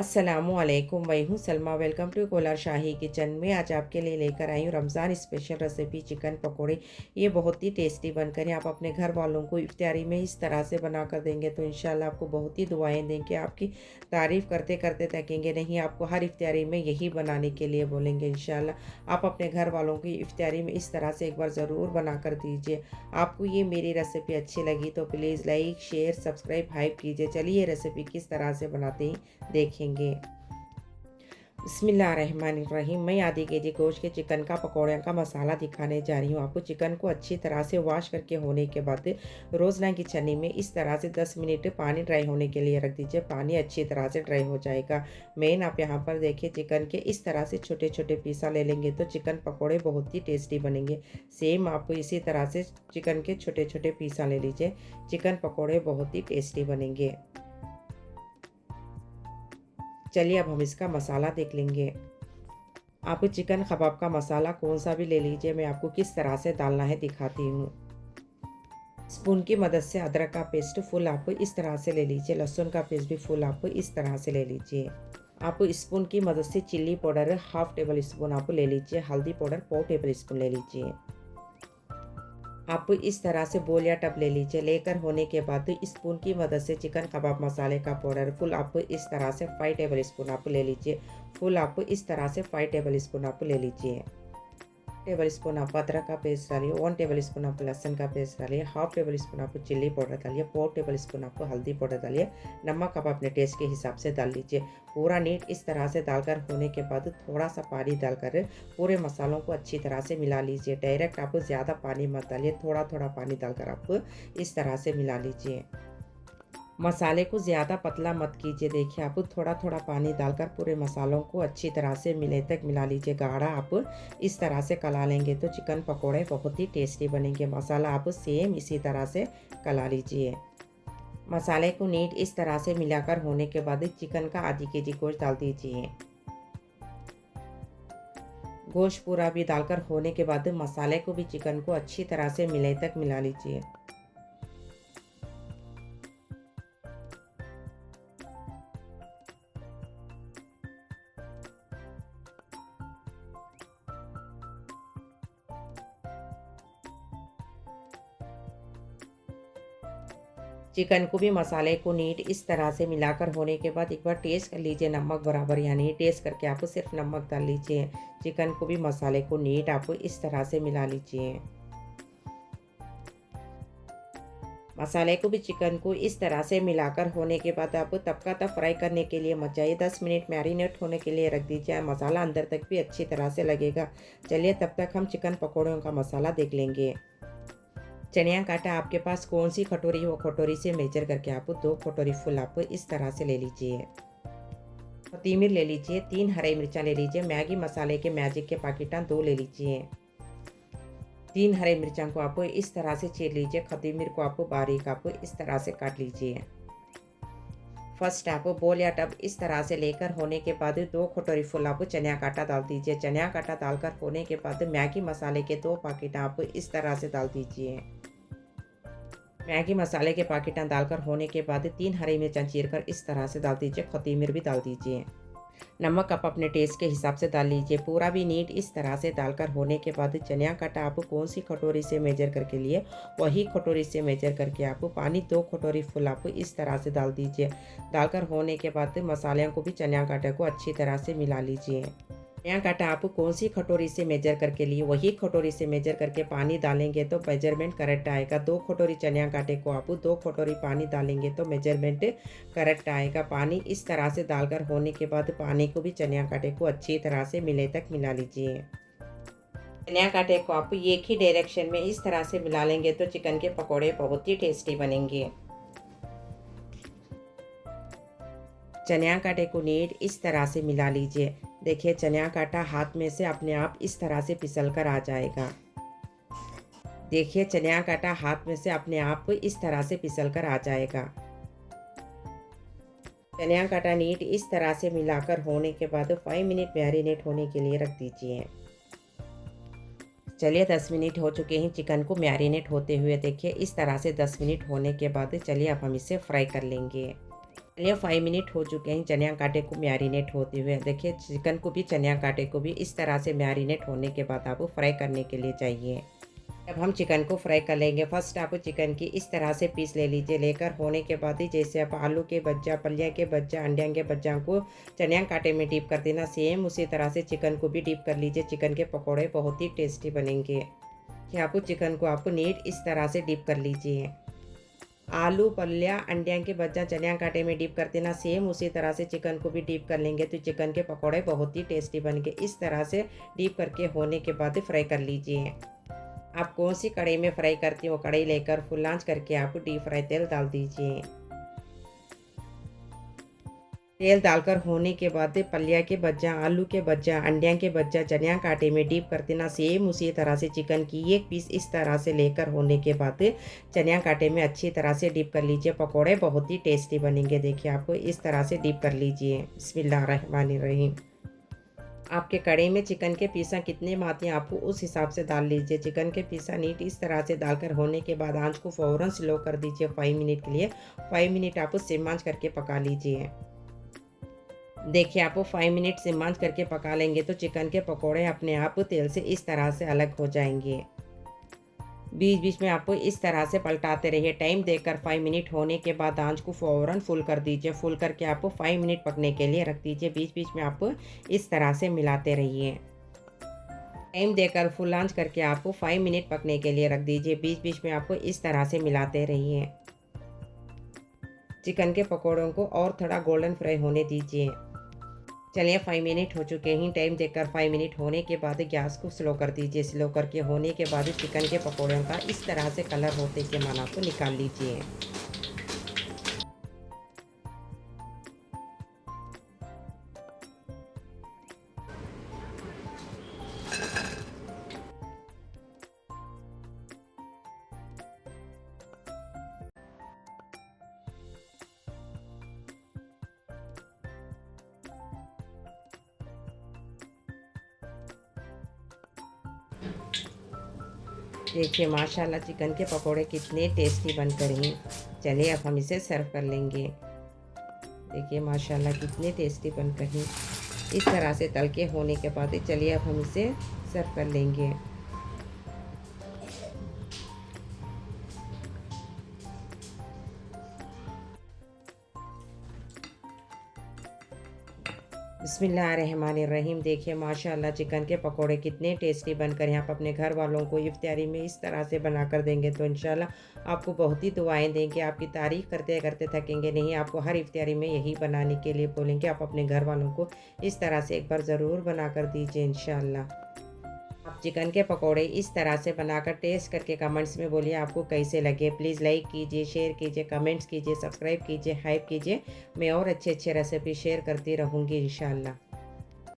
अस्सलामुअलैकुम, मैं हूँ Salma. Welcome to Kolar Shahi kitchen में। आज आपके लिए लेकर आई हूँ रमज़ान स्पेशल रेसिपी चिकन पकोड़े। ये बहुत ही टेस्टी बनकर है। आप अपने घर वालों को इफ्तारी में इस तरह से बना कर देंगे तो इंशाल्लाह आपको बहुत ही दुआएं देंगे। आपकी तारीफ़ करते करते थकेंगे नहीं। आपको हर इफ्तारी में यही बनाने के लिए बोलेंगे इंशाल्लाह। आप अपने घर वालों की इफ्तारी में इस तरह से एक बार ज़रूर बना कर दीजिए। आपको ये मेरी रेसिपी अच्छी लगी तो please like share subscribe hype कीजिए। चलिए ये रेसिपी किस तरह से बनाते हैं देखेंगे। बिस्मिल्लाहिर्रहमानिर्रहीम। मैं आधी केजी गोश्त के चिकन का पकौड़े का मसाला दिखाने जा रही हूँ आपको। चिकन को अच्छी तरह से वॉश करके होने के बाद रोज़ना की छन्नी में इस तरह से 10 मिनट पानी ड्राई होने के लिए रख दीजिए। पानी अच्छी तरह से ड्राई हो जाएगा। मेन आप यहाँ पर देखिए चिकन के इस तरह से छोटे छोटे पीसा ले लेंगे तो चिकन पकौड़े बहुत ही टेस्टी बनेंगे। सेम आप इसी तरह से चिकन के छोटे छोटे पीसा ले लीजिए। चिकन पकौड़े बहुत ही टेस्टी बनेंगे। चलिए अब हम इसका मसाला देख लेंगे। आप चिकन कबाब का मसाला कौन सा भी ले लीजिए। मैं आपको किस तरह से डालना है दिखाती हूँ। स्पून की मदद से अदरक का पेस्ट फुल आप इस तरह से ले लीजिए। लहसुन का पेस्ट भी फुल आप इस तरह से ले लीजिए। आप स्पून की मदद से chilli powder half table spoon आप ले लीजिए। हल्दी पाउडर 4 टेबल स्पून ले लीजिए। आप इस तरह से बोल या टब ले लीजिए। लेकर होने के बाद स्पून की मदद से चिकन कबाब मसाले का पाउडर फुल आप इस तरह से 5 टेबल स्पून आप ले लीजिए। फुल आप इस तरह से 5 टेबल स्पून आप ले लीजिए। टेबल स्पून आप अदरक का पेस्ट डालिए। 1 टेबल स्पून आप लहसुन का पेस्ट डालिए। हाफ टेबल स्पून आप चिल्ली पाउडर डालिए। 4 टेबल स्पून आप हल्दी पाउडर डालिए। नमक आप अपने टेस्ट के हिसाब से डाल लीजिए। पूरा नीट इस तरह से डालकर होने के बाद थोड़ा सा पानी डालकर पूरे मसालों को अच्छी तरह से मिला लीजिए। डायरेक्ट आप ज़्यादा पानी मत डालिए, थोड़ा थोड़ा पानी डालकर आप इस तरह से मिला लीजिए। मसाले को ज़्यादा पतला मत कीजिए। देखिए आप थोड़ा थोड़ा पानी डालकर पूरे मसालों को अच्छी तरह से मिले तक मिला लीजिए। गाढ़ा आप इस तरह से कला लेंगे तो चिकन पकोड़े बहुत ही टेस्टी बनेंगे। मसाला आप सेम इसी तरह से कला लीजिए। मसाले को नीट इस तरह से मिलाकर होने के बाद चिकन का आधी केजी गोश्त डाल दीजिए। गोश्त पूरा भी डालकर होने के बाद मसाले को भी चिकन को अच्छी तरह से मिले तक मिला लीजिए। चिकन को भी मसाले को नीट इस तरह से मिलाकर होने के बाद एक बार टेस्ट कर लीजिए नमक बराबर या नहीं। टेस्ट करके आप सिर्फ नमक डाल लीजिए। चिकन को भी मसाले को नीट आप इस तरह से मिला लीजिए। मसाले को भी चिकन को इस तरह से मिलाकर होने के बाद आप तब का तब फ्राई करने के लिए मत जाइए। 10 मिनट मैरिनेट होने के लिए रख दीजिए। मसाला अंदर तक भी अच्छी तरह से लगेगा। चलिए तब तक हम चिकन पकौड़ों का मसाला देख लेंगे। चनिया काटा आपके पास कौन सी कटोरी हो, कटोरी से मेजर करके आप 2 कटोरी फुल आप इस तरह से ले लीजिए। कोथिमीर ले लीजिए। 3 हरी मिर्चा ले लीजिए। मैगी मसाले के मैजिक के पैकेट 2 ले लीजिए। 3 हरे मिर्चा को आप इस तरह से चीर लीजिए। कोथिमीर को आप बारीक आप इस तरह से काट लीजिए। फर्स्ट आप बोल या टब इस तरह से लेकर होने के बाद 2 कटोरी फुल आप चनिया काटा डाल दीजिए। चनिया काटा डालकर होने के बाद मैगी मसाले के 2 पैकेट आप इस तरह से डाल दीजिए। मैगी मसाले के पैकेट डालकर होने के बाद 3 हरी मिर्चा चीरकर इस तरह से डाल दीजिए। कोथिमीर भी डाल दीजिए। नमक आप अपने टेस्ट के हिसाब से डाल लीजिए। पूरा भी नीट इस तरह से डालकर होने के बाद चनिया काटा आप कौन सी कटोरी से मेजर करके लिए वही कटोरी से मेजर करके आप पानी 2 कटोरी फुल आप इस तरह से डाल दीजिए। डालकर होने के बाद मसालों को भी चनिया काटे को अच्छी तरह से मिला लीजिए। चनिया काटा आप कौन सी कटोरी से मेजर करके लिए वही कटोरी से मेजर करके पानी डालेंगे तो मेजरमेंट करेक्ट आएगा। 2 कटोरी चनिया काटे को आप 2 कटोरी पानी डालेंगे तो मेजरमेंट करेक्ट आएगा। पानी इस तरह से डालकर होने के बाद पानी को भी चनिया काटे को अच्छी तरह से मिले तक मिला लीजिए। चनिया काटे को आप एक ही डायरेक्शन में इस तरह से मिला लेंगे तो चिकन के पकौड़े बहुत ही टेस्टी बनेंगे। चनिया काटे को नीट इस तरह से मिला लीजिए। देखिए चनिया काटा हाथ में से अपने आप इस तरह से फिसल कर आ जाएगा। देखिए चनिया काटा हाथ में से अपने आप इस तरह से फिसल कर आ जाएगा। चनिया काटा नीट इस तरह से मिलाकर होने के बाद 5 मिनट मैरिनेट होने के लिए रख दीजिए। चलिए 10 मिनट हो चुके हैं चिकन को मैरिनेट होते हुए। देखिए इस तरह से 10 मिनट होने के बाद चलिए अब हम इसे फ्राई कर लेंगे। चलिए 5 मिनट हो चुके हैं चनिया काटे को मैरिनेट होते हुए। देखिए चिकन को भी चनिया काटे को भी इस तरह से मैरिनेट होने के बाद आपको फ्राई करने के लिए चाहिए। अब हम चिकन को फ्राई कर लेंगे। फर्स्ट आप चिकन की इस तरह से पीस ले लीजिए। लेकर होने के बाद ही जैसे आप आलू के बज्जा, पलिया के बज्जा, अंडिया के बज्जा को चनिया काटे में डीप कर देना, सेम उसी तरह से चिकन को भी डीप कर लीजिए। चिकन के पकौड़े बहुत ही टेस्टी बनेंगे। कि आपको चिकन को आपको नीट इस तरह से डीप कर लीजिए। आलू, पल्ल्या, अंडिया के बच्चा चनिया काटे में डीप कर देना, सेम उसी तरह से चिकन को भी डीप कर लेंगे तो चिकन के पकौड़े बहुत ही टेस्टी बनेंगे। इस तरह से डीप करके होने के बाद फ्राई कर लीजिए। आप कौन सी कढ़ाई में फ्राई करती हो, कढ़ाई लेकर फुल आंच करके आप डीप फ्राई तेल डाल दीजिए। तेल डालकर होने के बाद पलिया के बज्जा, आलू के बज्जा, अंडिया के बज्जा चनिया काटे में डीप कर देना, सेम उसी तरह से चिकन की एक पीस इस तरह से लेकर होने के बाद चनिया काटे में अच्छी तरह से डीप कर लीजिए। पकोड़े बहुत ही टेस्टी बनेंगे। देखिए आपको इस तरह से डीप कर लीजिए। बिस्मिल्लाहिर्रहमानिर्रहीम। आपके कढ़ाई में चिकन के पीसा कितने माते हैं आपको उस हिसाब से डाल लीजिए। चिकन के पीसा नीट इस तरह से डालकर होने के बाद आंच को फ़ौरन स्लो कर दीजिए 5 मिनट के लिए। 5 मिनट आप सिम आंच करके पका लीजिए। देखिए आपको 5 मिनट सिम आंच करके पका लेंगे तो चिकन के पकोड़े अपने आप तेल से इस तरह से अलग हो जाएंगे। बीच बीच में आपको इस तरह से पलटाते रहिए। टाइम देकर 5 मिनट होने के बाद आंच को फ़ौरन फुल कर दीजिए। फुल करके आपको 5 मिनट पकने के लिए रख दीजिए। बीच बीच में आप इस तरह से मिलाते रहिए। टाइम देकर फुल आंच करके आपको 5 मिनट पकने के लिए रख दीजिए। बीच बीच में आपको इस तरह से मिलाते रहिए। चिकन के पकौड़ों को और थोड़ा गोल्डन फ्राई होने दीजिए। चलिए 5 मिनट हो चुके हैं। टाइम देखकर 5 मिनट होने के बाद गैस को स्लो कर दीजिए। स्लो करके होने के बाद चिकन के पकौड़ों का इस तरह से कलर होते के माना को निकाल लीजिए। देखिए माशाल्लाह चिकन के पकोड़े कितने टेस्टी बनकर हैं। चलिए अब हम इसे सर्व कर लेंगे। देखिए माशाल्लाह कितने टेस्टी बनकर हैं। इस तरह से तल के होने के बाद चलिए अब हम इसे सर्व कर लेंगे। बिस्मिल्लाहिर्रहमानिर्रहीम। देखिए माशाल्लाह चिकन के पकोड़े कितने टेस्टी बनकर यहाँ पर अपने घर वालों को इफ्तारी में इस तरह से बनाकर देंगे तो इंशाल्लाह आपको बहुत ही दुआएं देंगे। आपकी तारीफ़ करते करते थकेंगे नहीं। आपको हर इफ्तारी में यही बनाने के लिए बोलेंगे। आप अपने घर वालों को इस तरह से एक बार ज़रूर बना कर दीजिए इंशाल्लाह। आप चिकन के पकोड़े इस तरह से बनाकर टेस्ट करके कमेंट्स में बोलिए आपको कैसे लगे। प्लीज़ लाइक कीजिए, शेयर कीजिए, कमेंट्स कीजिए, सब्सक्राइब कीजिए, हाइप कीजिए। मैं और अच्छे अच्छे रेसिपी शेयर करती रहूँगी इंशाल्लाह।